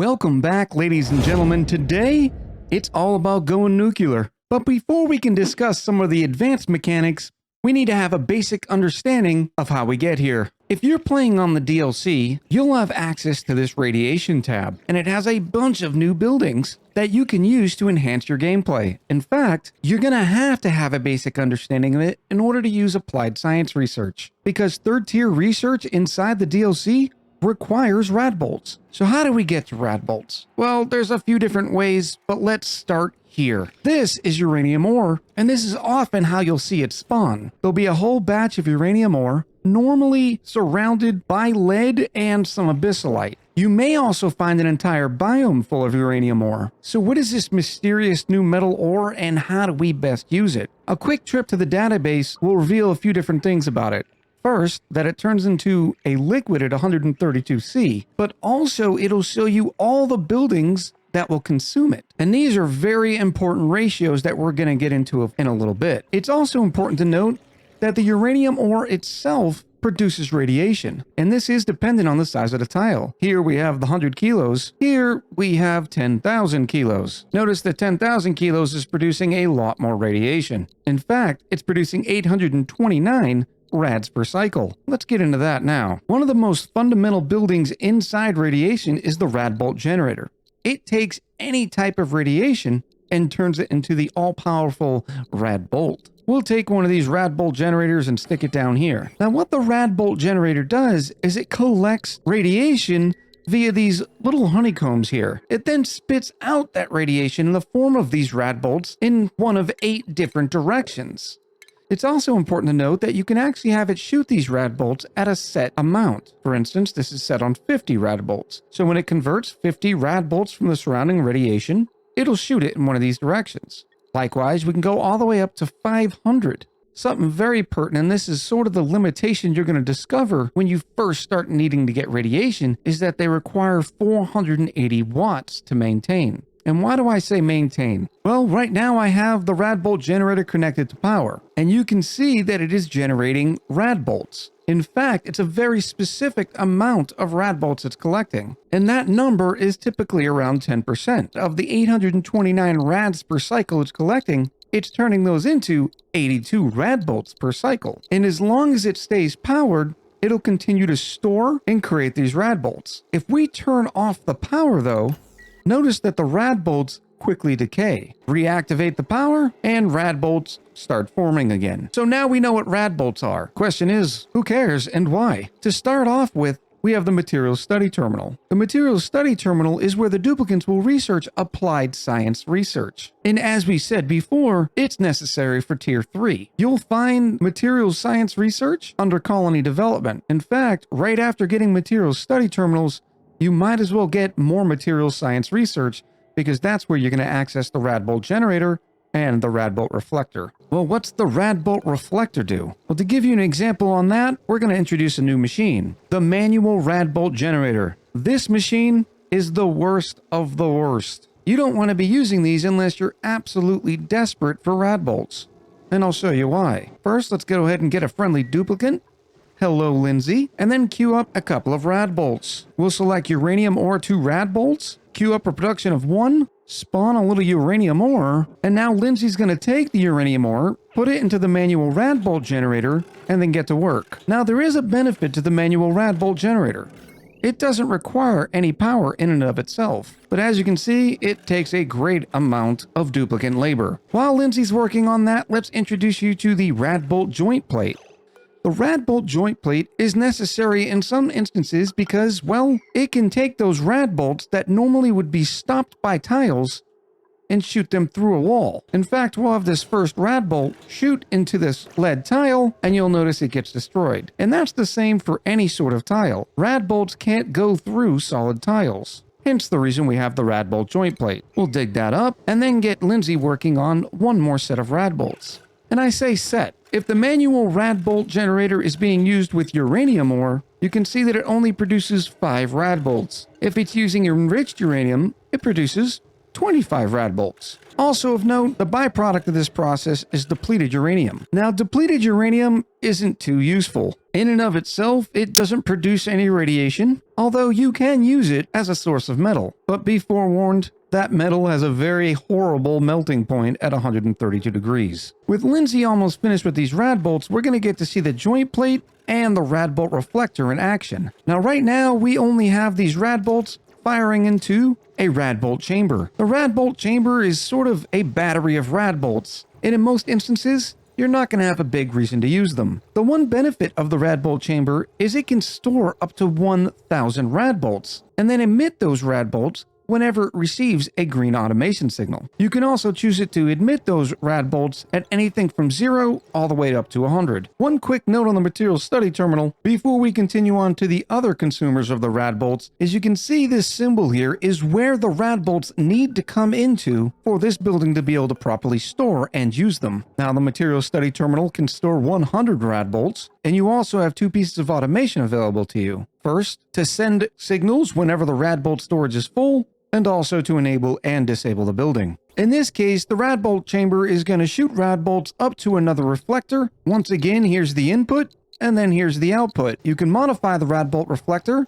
Welcome back, ladies and gentlemen. Today, it's all about going nuclear. But before we can discuss some of the advanced mechanics, we need to have a basic understanding of how we get here. If you're playing on the DLC, you'll have access to this radiation tab, and it has a bunch of new buildings that you can use to enhance your gameplay. In fact, you're going to have a basic understanding of it in order to use applied science research, because third-tier research inside the DLC requires Radbolts. So how do we get to Radbolts? Well, there's a few different ways, but let's start here. This is uranium ore, and this is often how you'll see it spawn. There'll be a whole batch of uranium ore, normally surrounded by lead and some abyssalite. You may also find an entire biome full of uranium ore. So what is this mysterious new metal ore, and how do we best use it? A quick trip to the database will reveal a few different things about it. First, that it turns into a liquid at 132°C, but also it'll show you all the buildings that will consume it. And these are very important ratios that we're going to get into in a little bit. It's also important to note that the uranium ore itself produces radiation, and this is dependent on the size of the tile. Here we have the 100 kilos. Here we have 10,000 kilos. Notice that 10,000 kilos is producing a lot more radiation. In fact, it's producing 829 Rads per cycle. Let's get into that now. One of the most fundamental buildings inside radiation is the Radbolt generator. It takes any type of radiation and turns it into the all-powerful Radbolt. We'll take one of these Radbolt generators and stick it down here. Now, what the Radbolt generator does is it collects radiation via these little honeycombs here. It then spits out that radiation in the form of these Radbolts in one of 8 different directions. It's also important to note that you can actually have it shoot these Radbolts at a set amount. For instance, this is set on 50 Radbolts. So when it converts 50 Radbolts from the surrounding radiation, it'll shoot it in one of these directions. Likewise, we can go all the way up to 500. Something very pertinent, and this is sort of the limitation you're going to discover when you first start needing to get radiation, is that they require 480 watts to maintain. And why do I say maintain? Well, right now I have the Radbolt generator connected to power, and you can see that it is generating Radbolts. In fact, it's a very specific amount of Radbolts it's collecting, and that number is typically around 10%. Of the 829 Rads per cycle it's collecting, it's turning those into 82 Radbolts per cycle. And as long as it stays powered, it'll continue to store and create these Radbolts. If we turn off the power though, notice that the Radbolts quickly decay, reactivate the power, and Radbolts start forming again. So now we know what Radbolts are. Question is, who cares and why? To start off with, we have the Materials Study Terminal. The Materials Study Terminal is where the duplicants will research applied science research. And as we said before, it's necessary for Tier 3. You'll find Materials Science Research under Colony Development. In fact, right after getting Materials Study Terminals, you might as well get more materials science research, because that's where you're going to access the Radbolt generator and the Radbolt reflector. Well, what's the Radbolt reflector do? Well, to give you an example on that, we're going to introduce a new machine, the manual Radbolt generator. This machine is the worst of the worst. You don't want to be using these unless you're absolutely desperate for Radbolts. And I'll show you why. First, let's go ahead and get a friendly duplicant. Hello, Lindsay, and then queue up a couple of Radbolts. We'll select uranium ore 2 Radbolts, queue up a production of 1, spawn a little uranium ore, and now Lindsay's going to take the uranium ore, put it into the manual Radbolt generator, and then get to work. Now, there is a benefit to the manual Radbolt generator. It doesn't require any power in and of itself, but as you can see, it takes a great amount of duplicant labor. While Lindsay's working on that, let's introduce you to the Radbolt joint plate. The Radbolt joint plate is necessary in some instances because, well, it can take those Radbolts that normally would be stopped by tiles and shoot them through a wall. In fact, we'll have this first Radbolt shoot into this lead tile, and you'll notice it gets destroyed. And that's the same for any sort of tile. Radbolts can't go through solid tiles. Hence the reason we have the Radbolt joint plate. We'll dig that up and then get Lindsay working on one more set of Radbolts. And I say set. If the manual Radbolt generator is being used with uranium ore, you can see that it only produces 5 Radbolts. If it's using enriched uranium, it produces 25 Radbolts. Also of note, the byproduct of this process is depleted uranium. Now, depleted uranium isn't too useful. In and of itself, it doesn't produce any radiation, although you can use it as a source of metal. But be forewarned, that metal has a very horrible melting point at 132 degrees. With Lindsay almost finished with these Radbolts, we're going to get to see the joint plate and the Radbolt reflector in action. Now, right now, we only have these Radbolts firing into a Radbolt chamber. The Radbolt chamber is sort of a battery of Radbolts, and in most instances, you're not going to have a big reason to use them. The one benefit of the Radbolt chamber is it can store up to 1,000 Radbolts, and then emit those Radbolts whenever it receives a green automation signal. You can also choose it to emit those Radbolts at anything from 0 all the way up to 100. One quick note on the materials study terminal before we continue on to the other consumers of the Radbolts is you can see this symbol here is where the Radbolts need to come into for this building to be able to properly store and use them. Now, the materials study terminal can store 100 Radbolts, and you also have two pieces of automation available to you. First, to send signals whenever the Radbolt storage is full, and also to enable and disable the building. In this case, the Radbolt chamber is going to shoot Radbolts up to another reflector. Once again, here's the input, and then here's the output. You can modify the Radbolt reflector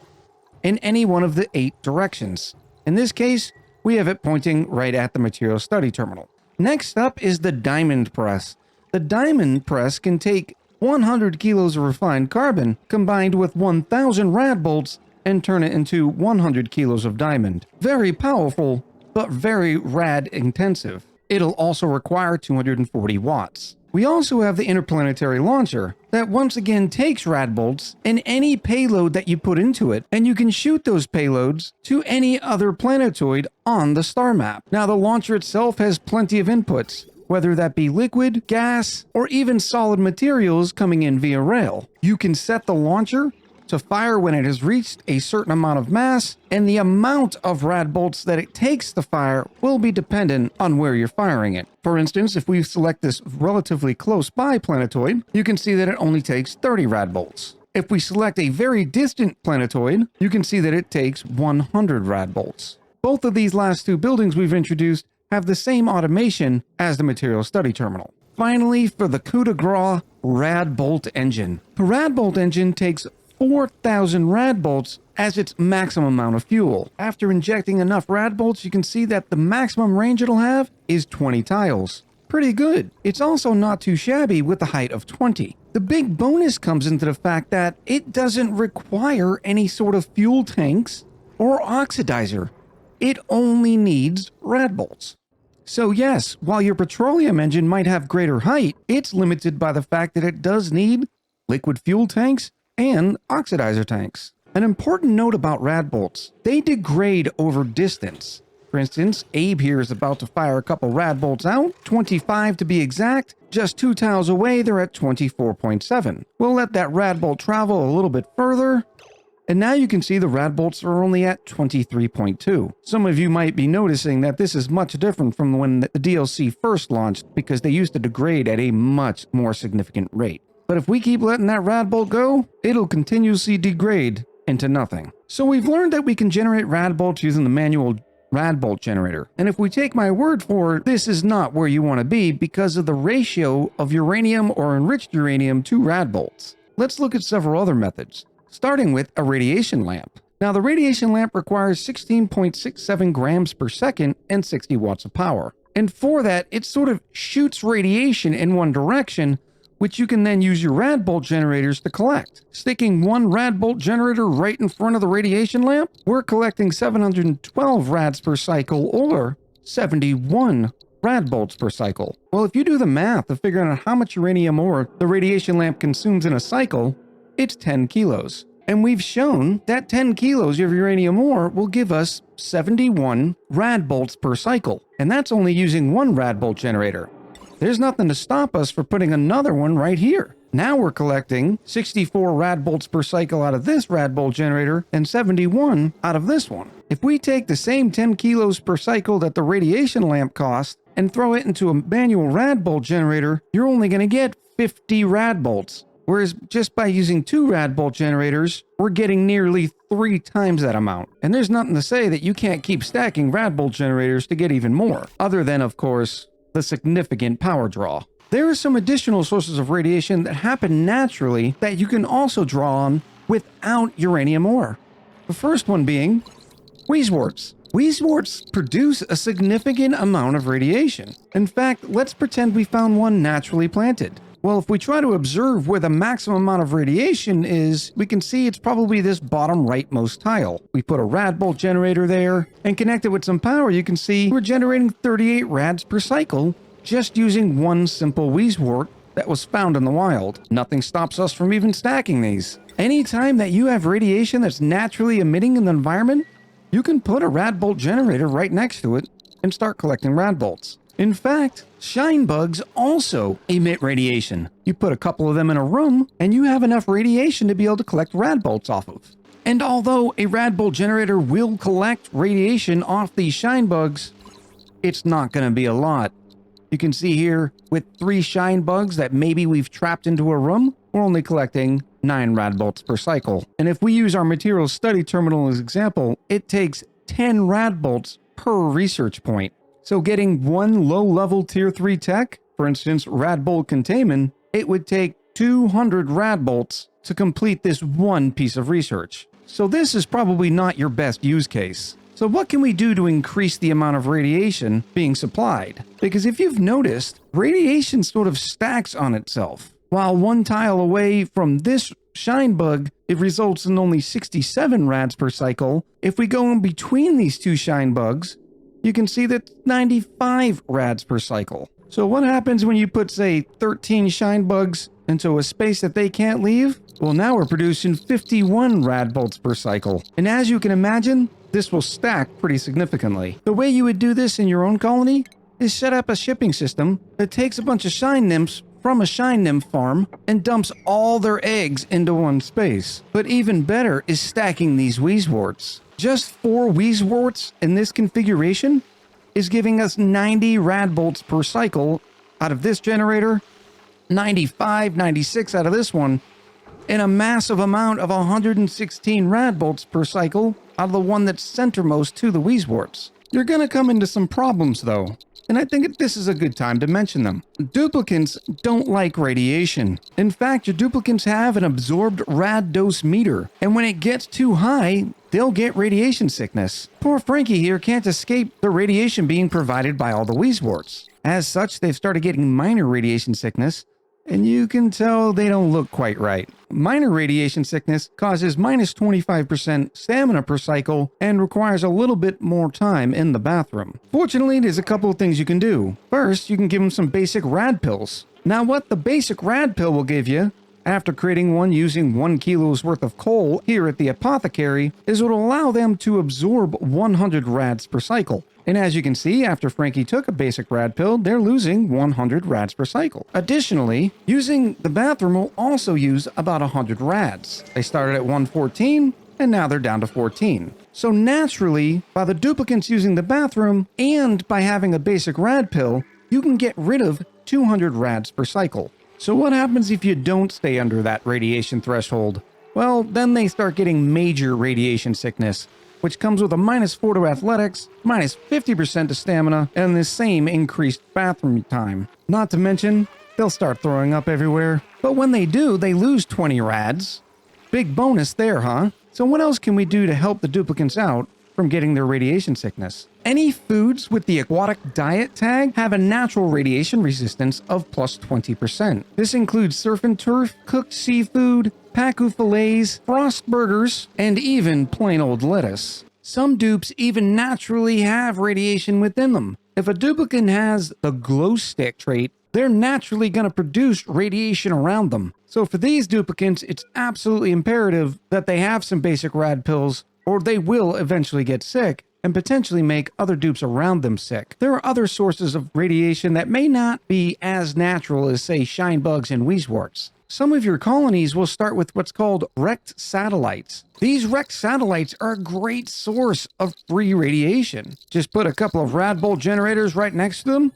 in any one of the 8 directions. In this case, we have it pointing right at the material study terminal. Next up is the diamond press. The diamond press can take 100 kilos of refined carbon combined with 1,000 Radbolts and turn it into 100 kilos of diamond. Very powerful, but very rad intensive. It'll also require 240 watts. We also have the interplanetary launcher that once again takes Radbolts and any payload that you put into it, and you can shoot those payloads to any other planetoid on the star map. Now, the launcher itself has plenty of inputs, whether that be liquid, gas, or even solid materials coming in via rail. You can set the launcher to fire when it has reached a certain amount of mass, and the amount of Radbolts that it takes to fire will be dependent on where you're firing it. For instance, if we select this relatively close by planetoid, you can see that it only takes 30 Radbolts. If we select a very distant planetoid, you can see that it takes 100 Radbolts. Both of these last two buildings we've introduced have the same automation as the material study terminal. Finally, for the coup de grace, Radbolt engine. The Radbolt engine takes 4,000 Radbolts as its maximum amount of fuel. After injecting enough Radbolts, you can see that the maximum range it'll have is 20 tiles. Pretty good. It's also not too shabby with the height of 20. The big bonus comes into the fact that it doesn't require any sort of fuel tanks or oxidizer. It only needs Radbolts. So yes, while your petroleum engine might have greater height, it's limited by the fact that it does need liquid fuel tanks and oxidizer tanks. An important note about Radbolts, they degrade over distance. For instance, Abe here is about to fire a couple Radbolts out, 25 to be exact. Just 2 tiles away, they're at 24.7. We'll let that Radbolt travel a little bit further, and now you can see the Radbolts are only at 23.2. Some of you might be noticing that this is much different from when the DLC first launched, because they used to degrade at a much more significant rate. But if we keep letting that Radbolt go, it'll continuously degrade into nothing. So we've learned that we can generate Radbolts using the manual Radbolt generator. And if we take my word for it, this is not where you want to be because of the ratio of uranium or enriched uranium to Radbolts. Let's look at several other methods, starting with a radiation lamp. Now, the radiation lamp requires 16.67 grams per second and 60 watts of power. And for that, it sort of shoots radiation in one direction, which you can then use your Radbolt generators to collect. Sticking one Radbolt generator right in front of the radiation lamp, we're collecting 712 Rads per cycle or 71 Radbolts per cycle. Well, if you do the math of figuring out how much uranium ore the radiation lamp consumes in a cycle, it's 10 kilos. And we've shown that 10 kilos of uranium ore will give us 71 Radbolts per cycle. And that's only using one Radbolt generator. There's nothing to stop us from putting another one right here. Now we're collecting 64 Radbolts per cycle out of this Radbolt generator and 71 out of this one. If we take the same 10 kilos per cycle that the radiation lamp cost and throw it into a manual Radbolt generator, you're only going to get 50 Radbolts. Whereas just by using 2 Radbolt generators, we're getting nearly 3 times that amount. And there's nothing to say that you can't keep stacking Radbolt generators to get even more, other than, of course, the significant power draw. There are some additional sources of radiation that happen naturally that you can also draw on without uranium ore. The first one being wheezeworts. Wheezeworts produce a significant amount of radiation. In fact, let's pretend we found one naturally planted. Well, if we try to observe where the maximum amount of radiation is, we can see it's probably this bottom rightmost tile. We put a Radbolt generator there and connect it with some power. You can see we're generating 38 rads per cycle just using one simple wheezewort that was found in the wild. Nothing stops us from even stacking these. Anytime that you have radiation that's naturally emitting in the environment, you can put a Radbolt generator right next to it and start collecting Radbolts. In fact, shine bugs also emit radiation. You put a couple of them in a room, and you have enough radiation to be able to collect Radbolts off of. And although a Radbolt generator will collect radiation off these shine bugs, it's not going to be a lot. You can see here, with 3 shine bugs that maybe we've trapped into a room, we're only collecting 9 Radbolts per cycle. And if we use our materials study terminal as example, it takes 10 Radbolts per research point. So getting one low-level Tier 3 tech, for instance Radbolt containment, it would take 200 Radbolts to complete this one piece of research. So this is probably not your best use case. So what can we do to increase the amount of radiation being supplied? Because if you've noticed, radiation sort of stacks on itself. While one tile away from this shine bug, it results in only 67 rads per cycle. If we go in between these 2 shine bugs, you can see that 95 rads per cycle. So what happens when you put, say, 13 shine bugs into a space that they can't leave? Well, now we're producing 51 Radbolts per cycle. And as you can imagine, this will stack pretty significantly. The way you would do this in your own colony is set up a shipping system that takes a bunch of shine nymphs from a shine nymph farm and dumps all their eggs into one space. But even better is stacking these wheezeworts. Just 4 wheezeworts in this configuration is giving us 90 Radbolts per cycle out of this generator, 95, 96 out of this one, and a massive amount of 116 Radbolts per cycle out of the one that's centermost to the wheezeworts. You're going to come into some problems though, and I think this is a good time to mention them. Duplicants don't like radiation. In fact, your duplicants have an absorbed rad dose meter, and when it gets too high, they'll get radiation sickness. Poor Frankie here can't escape the radiation being provided by all the wheezeworts. As such, they've started getting minor radiation sickness, and you can tell they don't look quite right. Minor radiation sickness causes minus 25% stamina per cycle and requires a little bit more time in the bathroom. Fortunately, there's a couple of things you can do. First, you can give them some basic rad pills. Now, what the basic rad pill will give you, after creating one using 1 kilo's worth of coal here at the apothecary, is it will allow them to absorb 100 rads per cycle. And as you can see, after Frankie took a basic rad pill, they're losing 100 rads per cycle. Additionally, using the bathroom will also use about 100 rads. They started at 114, and now they're down to 14. So naturally, by the duplicants using the bathroom, and by having a basic rad pill, you can get rid of 200 rads per cycle. So what happens if you don't stay under that radiation threshold? Well, then they start getting major radiation sickness, which comes with a -4 to athletics, minus 50% to stamina, and the same increased bathroom time. Not to mention, they'll start throwing up everywhere. But when they do, they lose 20 rads. Big bonus there, huh? So what else can we do to help the duplicants out from getting their radiation sickness? Any foods with the aquatic diet tag have a natural radiation resistance of plus 20%. This includes surf and turf, cooked seafood, pacu fillets, frost burgers, and even plain old lettuce. Some dupes even naturally have radiation within them. If a duplicant has the glow stick trait, they're naturally going to produce radiation around them. So for these duplicants, it's absolutely imperative that they have some basic rad pills, or they will eventually get sick and potentially make other dupes around them sick. There are other sources of radiation that may not be as natural as, say, shine bugs and wheezeworts. Some of your colonies will start with what's called wrecked satellites. These wrecked satellites are a great source of free radiation. Just put a couple of Radbolt generators right next to them,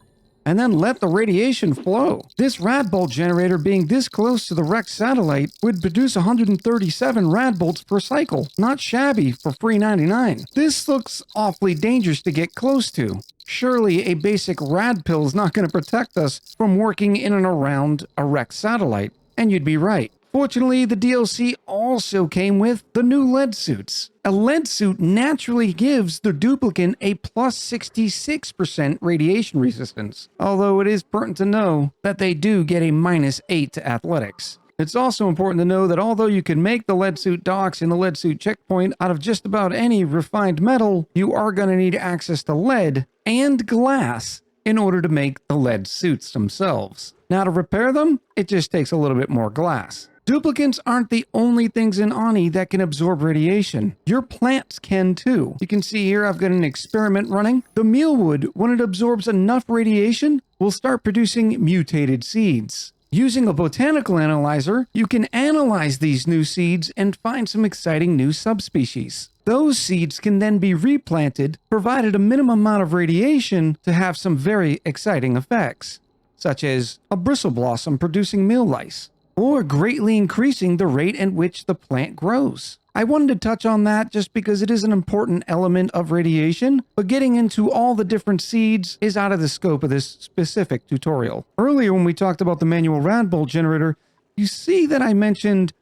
and then let the radiation flow. This Radbolt generator being this close to the wrecked satellite would produce 137 Radbolts per cycle. Not shabby for free 99. This looks awfully dangerous to get close to. Surely a basic rad pill is not going to protect us from working in and around a wrecked satellite. And you'd be right. Fortunately, the DLC also came with the new lead suits. A lead suit naturally gives the duplicant a plus 66% radiation resistance, although it is pertinent to know that they do get a minus 8 to athletics. It's also important to know that although you can make the lead suit docks and the lead suit checkpoint out of just about any refined metal, you are going to need access to lead and glass in order to make the lead suits themselves. Now to repair them, it just takes a little bit more glass. Duplicants aren't the only things in Ani that can absorb radiation. Your plants can too. You can see here I've got an experiment running. The mealwood, when it absorbs enough radiation, will start producing mutated seeds. Using a botanical analyzer, you can analyze these new seeds and find some exciting new subspecies. Those seeds can then be replanted, provided a minimum amount of radiation to have some very exciting effects, such as a bristle blossom producing meal lice, or greatly increasing the rate at which the plant grows. I wanted to touch on that just because it is an important element of radiation, but getting into all the different seeds is out of the scope of this specific tutorial. Earlier when we talked about the manual Radbolt generator, you see that I mentioned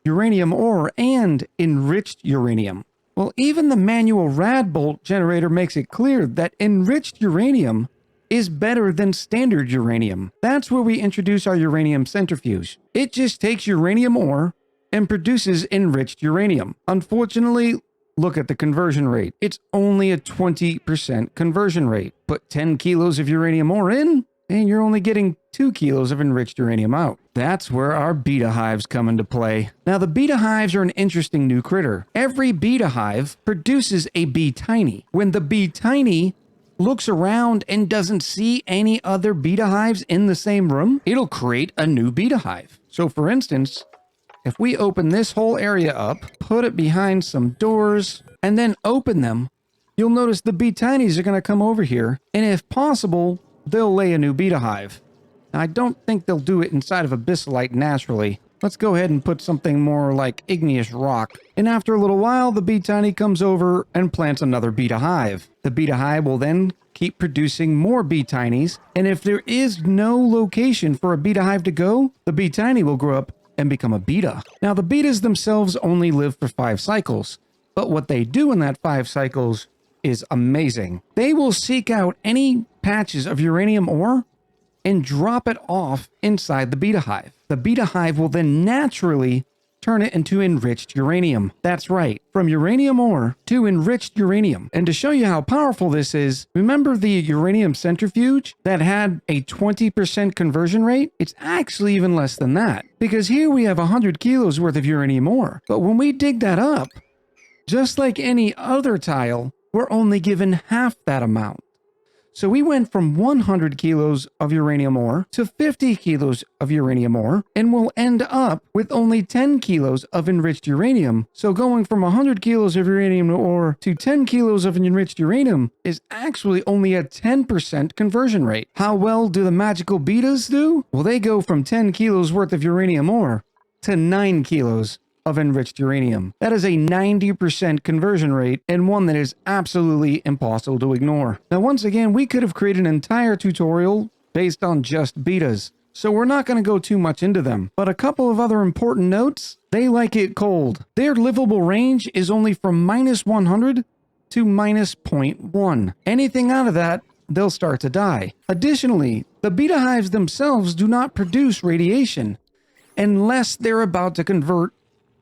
uranium ore and enriched uranium. Well, even the manual Radbolt generator makes it clear that enriched uranium is better than standard uranium. That's where we introduce our uranium centrifuge. It just takes uranium ore and produces enriched uranium. Unfortunately, look at the conversion rate. It's only a 20% conversion rate. Put 10 kilos of uranium ore in, and you're only getting 2 kilos of enriched uranium out. That's where our beta hives come into play. Now, the beta hives are an interesting new critter. Every beta hive produces a bee tiny. When the bee tiny looks around and doesn't see any other beta hives in the same room, it'll create a new beta hive. So for instance, if we open this whole area up, put it behind some doors, and then open them, you'll notice the bee tinies are going to come over here, and if possible, they'll lay a new beta hive. Now, I don't think they'll do it inside of abyssalite naturally. Let's go ahead and put something more like igneous rock. And after a little while, the bee tiny comes over and plants another beta hive. The beta hive will then keep producing more bee tinies. And if there is no location for a beta hive to go, the bee tiny will grow up and become a beta. Now, the betas themselves only live for 5 cycles. But what they do in that 5 cycles is amazing. They will seek out any patches of uranium ore and drop it off inside the beta hive. The beta hive will then naturally turn it into enriched uranium. That's right, from uranium ore to enriched uranium. And to show you how powerful this is, remember the uranium centrifuge that had a 20% conversion rate? It's actually even less than that, because here we have 100 kilos worth of uranium ore. But when we dig that up, just like any other tile, we're only given half that amount. So we went from 100 kilos of uranium ore to 50 kilos of uranium ore, and we'll end up with only 10 kilos of enriched uranium. So going from 100 kilos of uranium ore to 10 kilos of enriched uranium is actually only a 10% conversion rate. How well do the magical betas do? Well, they go from 10 kilos worth of uranium ore to 9 kilos of enriched uranium. That is a 90% conversion rate, and one that is absolutely impossible to ignore. Now, once again, we could have created an entire tutorial based on just betas, so we're not going to go too much into them. But a couple of other important notes: they like it cold. Their livable range is only from -100 to -0.1. Anything out of that, they'll start to die. Additionally, the beta hives themselves do not produce radiation unless they're about to convert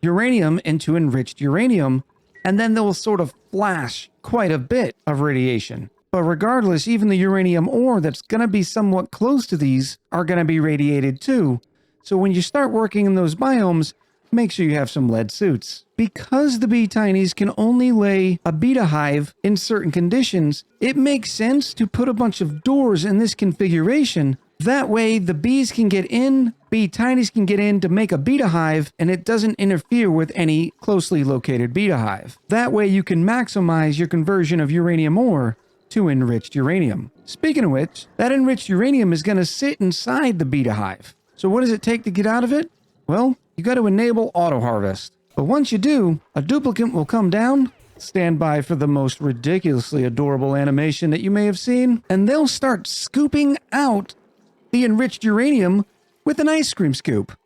uranium into enriched uranium, and then they'll sort of flash quite a bit of radiation. But regardless, even the uranium ore that's going to be somewhat close to these are going to be radiated too. So when you start working in those biomes, make sure you have some lead suits. Because the bee tinies can only lay a beta hive in certain conditions, it makes sense to put a bunch of doors in this configuration. That way, the bees can get in, bee tinies can get in to make a beta hive, and it doesn't interfere with any closely located beta hive. That way, you can maximize your conversion of uranium ore to enriched uranium. Speaking of which, that enriched uranium is going to sit inside the beta hive. So what does it take to get out of it? Well, you got to enable auto harvest. But once you do, a duplicate will come down. Stand by for the most ridiculously adorable animation that you may have seen, and they'll start scooping out the enriched uranium with an ice cream scoop.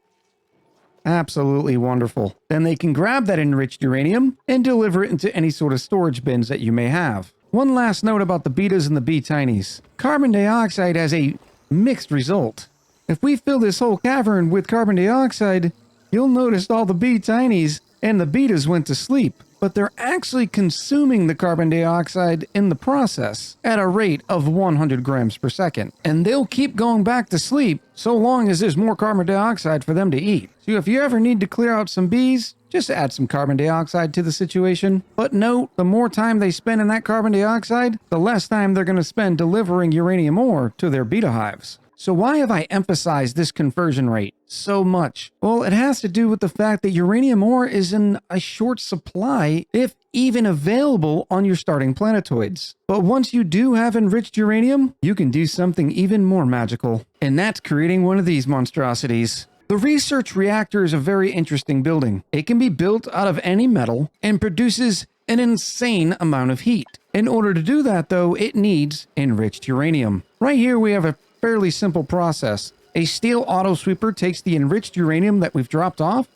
Absolutely wonderful. Then they can grab that enriched uranium and deliver it into any sort of storage bins that you may have. One last note about the betas and the B-tinies. Carbon dioxide has a mixed result. If we fill this whole cavern with carbon dioxide, you'll notice all the B-tinies and the betas went to sleep, but they're actually consuming the carbon dioxide in the process at a rate of 100 grams per second. And they'll keep going back to sleep so long as there's more carbon dioxide for them to eat. So if you ever need to clear out some bees, just add some carbon dioxide to the situation. But note, the more time they spend in that carbon dioxide, the less time they're going to spend delivering uranium ore to their beta hives. So why have I emphasized this conversion rate so much? Well, it has to do with the fact that uranium ore is in a short supply, if even available on your starting planetoids. But once you do have enriched uranium, you can do something even more magical. And that's creating one of these monstrosities. The research reactor is a very interesting building. It can be built out of any metal and produces an insane amount of heat. In order to do that, though, it needs enriched uranium. Right here we have a fairly simple process. A steel auto sweeper takes the enriched uranium that we've dropped off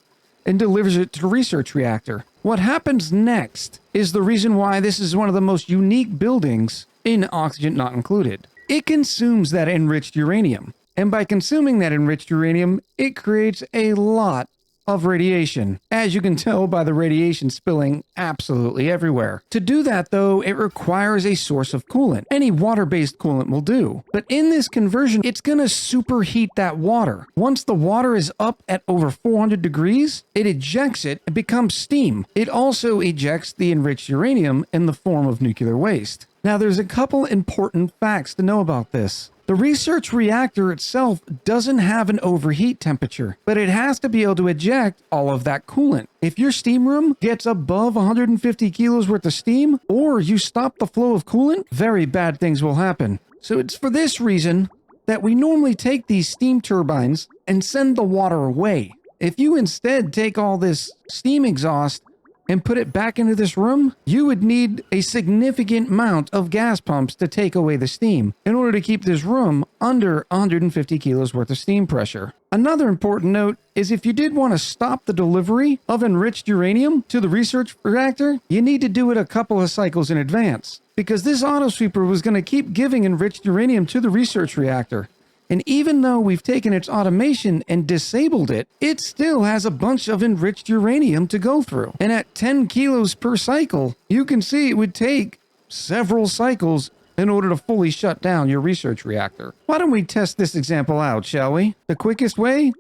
and delivers it to the research reactor. What happens next is the reason why this is one of the most unique buildings in Oxygen Not Included. It consumes that enriched uranium, and by consuming that enriched uranium, it creates a lot of radiation, as you can tell by the radiation spilling absolutely everywhere. To do that, though, it requires a source of coolant. Any water-based coolant will do. But in this conversion, it's going to superheat that water. Once the water is up at over 400 degrees, it ejects it and becomes steam. It also ejects the enriched uranium in the form of nuclear waste. Now, there's a couple important facts to know about this. The research reactor itself doesn't have an overheat temperature, but it has to be able to eject all of that coolant. If your steam room gets above 150 kilos worth of steam, or you stop the flow of coolant, very bad things will happen. So it's for this reason that we normally take these steam turbines and send the water away. If you instead take all this steam exhaust and put it back into this room, you would need a significant amount of gas pumps to take away the steam in order to keep this room under 150 kilos worth of steam pressure. Another important note is if you did want to stop the delivery of enriched uranium to the research reactor, you need to do it a couple of cycles in advance, because this auto sweeper was going to keep giving enriched uranium to the research reactor. And even though we've taken its automation and disabled it, it still has a bunch of enriched uranium to go through. And at 10 kilos per cycle, you can see it would take several cycles in order to fully shut down your research reactor. Why don't we test this example out, shall we? The quickest way?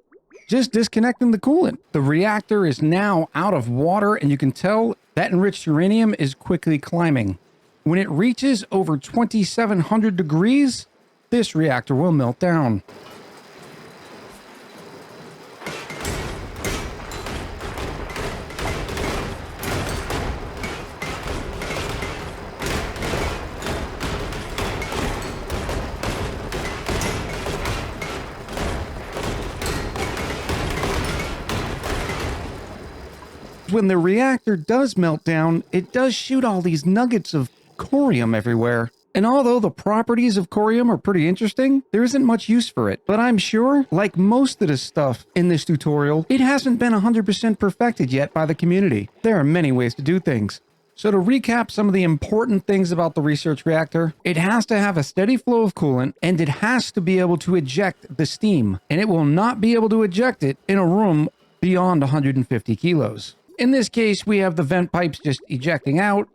Just disconnecting the coolant. The reactor is now out of water, and you can tell that enriched uranium is quickly climbing. When it reaches over 2,700 degrees, this reactor will melt down. When the reactor does melt down, it does shoot all these nuggets of corium everywhere. And although the properties of corium are pretty interesting, there isn't much use for it. But I'm sure, like most of the stuff in this tutorial, it hasn't been 100% perfected yet by the community. There are many ways to do things. So to recap some of the important things about the research reactor, it has to have a steady flow of coolant, and it has to be able to eject the steam. And it will not be able to eject it in a room beyond 150 kilos. In this case, we have the vent pipes just ejecting out,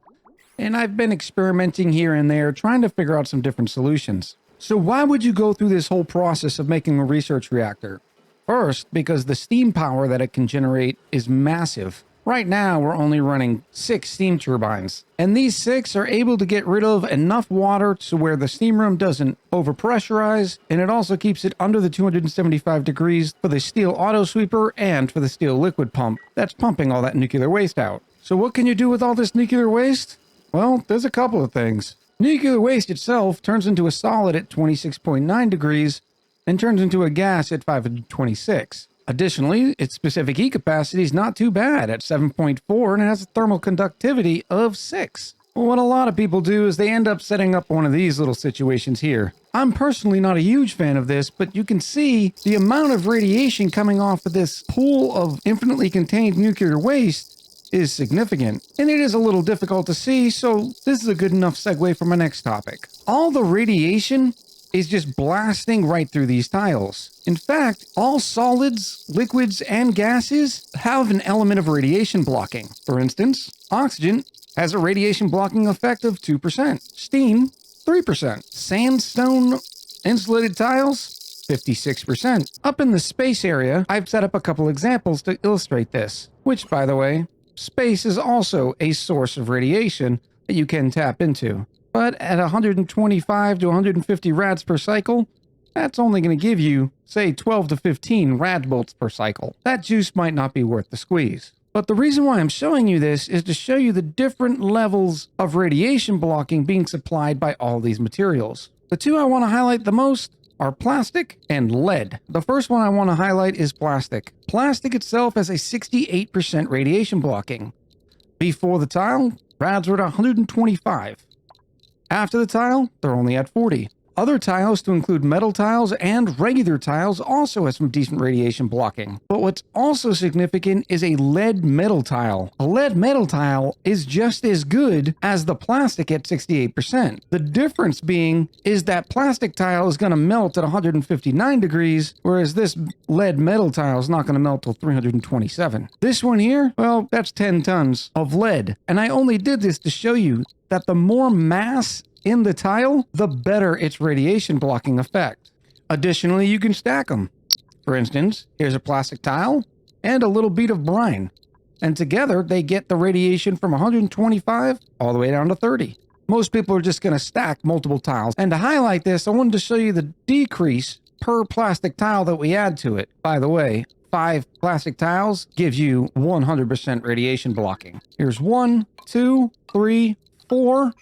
and I've been experimenting here and there, trying to figure out some different solutions. So why would you go through this whole process of making a research reactor? First, because the steam power that it can generate is massive. Right now, we're only running 6 steam turbines, and these 6 are able to get rid of enough water to where the steam room doesn't overpressurize, and it also keeps it under the 275 degrees for the steel auto sweeper and for the steel liquid pump that's pumping all that nuclear waste out. So what can you do with all this nuclear waste? Well, there's a couple of things. Nuclear waste itself turns into a solid at 26.9 degrees and turns into a gas at 526. Additionally, its specific heat capacity is not too bad at 7.4 and it has a thermal conductivity of 6. Well, what a lot of people do is they end up setting up one of these little situations here. I'm personally not a huge fan of this, but you can see the amount of radiation coming off of this pool of infinitely contained nuclear waste is significant, and it is a little difficult to see, so this is a good enough segue for my next topic. All the radiation is just blasting right through these tiles. In fact, all solids, liquids, and gases have an element of radiation blocking. For instance, oxygen has a radiation blocking effect of 2%, steam 3%, sandstone insulated tiles 56%. Up in the space area, I've set up a couple examples to illustrate this, which, by the way, space is also a source of radiation that you can tap into. But at 125 to 150 rads per cycle, that's only going to give you, say, 12 to 15 Radbolts per cycle. That juice might not be worth the squeeze. But the reason why I'm showing you this is to show you the different levels of radiation blocking being supplied by all these materials. The two I want to highlight the most are plastic and lead. The first one I want to highlight is plastic. Plastic itself has a 68% radiation blocking. Before the tile, rads were at 125. After the tile, they're only at 40. Other tiles, to include metal tiles and regular tiles, also have some decent radiation blocking. But what's also significant is a lead metal tile. A lead metal tile is just as good as the plastic at 68%. The difference being is that plastic tile is going to melt at 159 degrees, whereas this lead metal tile is not going to melt till 327. This one here, well, that's 10 tons of lead. And I only did this to show you that the more mass in the tile, the better its radiation blocking effect. Additionally, you can stack them. For instance, here's a plastic tile and a little bead of brine. And together, they get the radiation from 125 all the way down to 30. Most people are just going to stack multiple tiles. And to highlight this, I wanted to show you the decrease per plastic tile that we add to it. By the way, 5 plastic tiles gives you 100% radiation blocking. Here's 1, 2, 3, 4.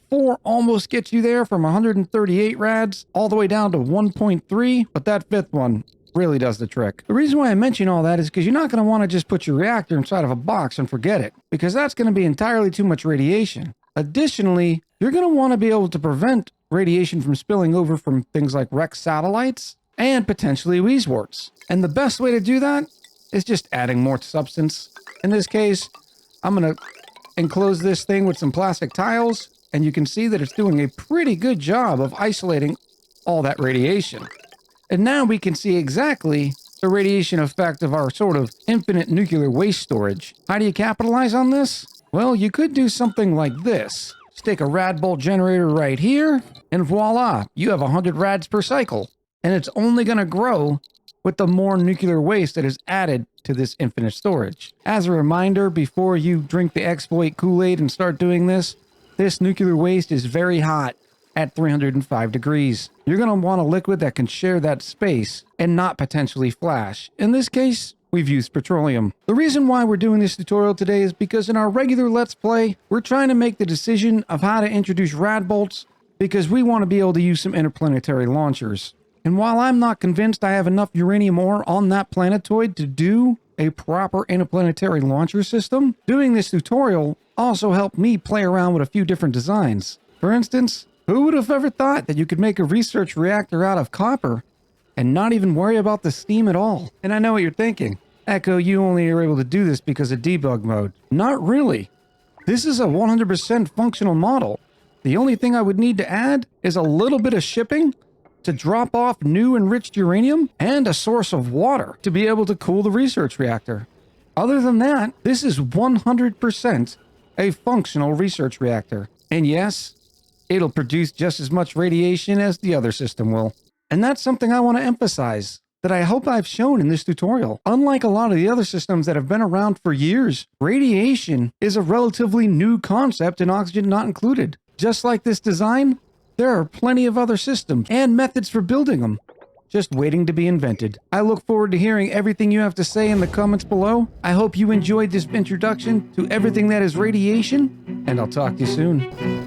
4 almost gets you there from 138 rads all the way down to 1.3, but that 5th one really does the trick. The reason why I mention all that is because you're not going to want to just put your reactor inside of a box and forget it, because that's going to be entirely too much radiation. Additionally, you're going to want to be able to prevent radiation from spilling over from things like wrecked satellites and potentially weezeworts. And the best way to do that is just adding more substance. In this case, I'm going to enclose this thing with some plastic tiles, and you can see that it's doing a pretty good job of isolating all that radiation. And now we can see exactly the radiation effect of our sort of infinite nuclear waste storage. How do you capitalize on this? Well, you could do something like this. Stick a Radbolt generator right here, and voila, you have 100 rads per cycle. And it's only going to grow with the more nuclear waste that is added to this infinite storage. As a reminder, before you drink the exploit Kool-Aid and start doing this nuclear waste is very hot at 305 degrees. You're going to want a liquid that can share that space and not potentially flash. In this case, we've used petroleum. The reason why we're doing this tutorial today is because in our regular Let's Play, we're trying to make the decision of how to introduce Radbolts because we want to be able to use some interplanetary launchers. And while I'm not convinced I have enough uranium ore on that planetoid to do a proper interplanetary launcher system, doing this tutorial also helped me play around with a few different designs. For instance, who would have ever thought that you could make a research reactor out of copper and not even worry about the steam at all? And I know what you're thinking. Echo, you only are able to do this because of debug mode. Not really. This is a 100% functional model. The only thing I would need to add is a little bit of shipping to drop off new enriched uranium and a source of water to be able to cool the research reactor. Other than that, this is 100% a functional research reactor. And yes, it'll produce just as much radiation as the other system will. And that's something I want to emphasize, that I hope I've shown in this tutorial. Unlike a lot of the other systems that have been around for years, radiation is a relatively new concept and oxygen not included. Just like this design, there are plenty of other systems and methods for building them, just waiting to be invented. I look forward to hearing everything you have to say in the comments below. I hope you enjoyed this introduction to everything that is radiation, and I'll talk to you soon.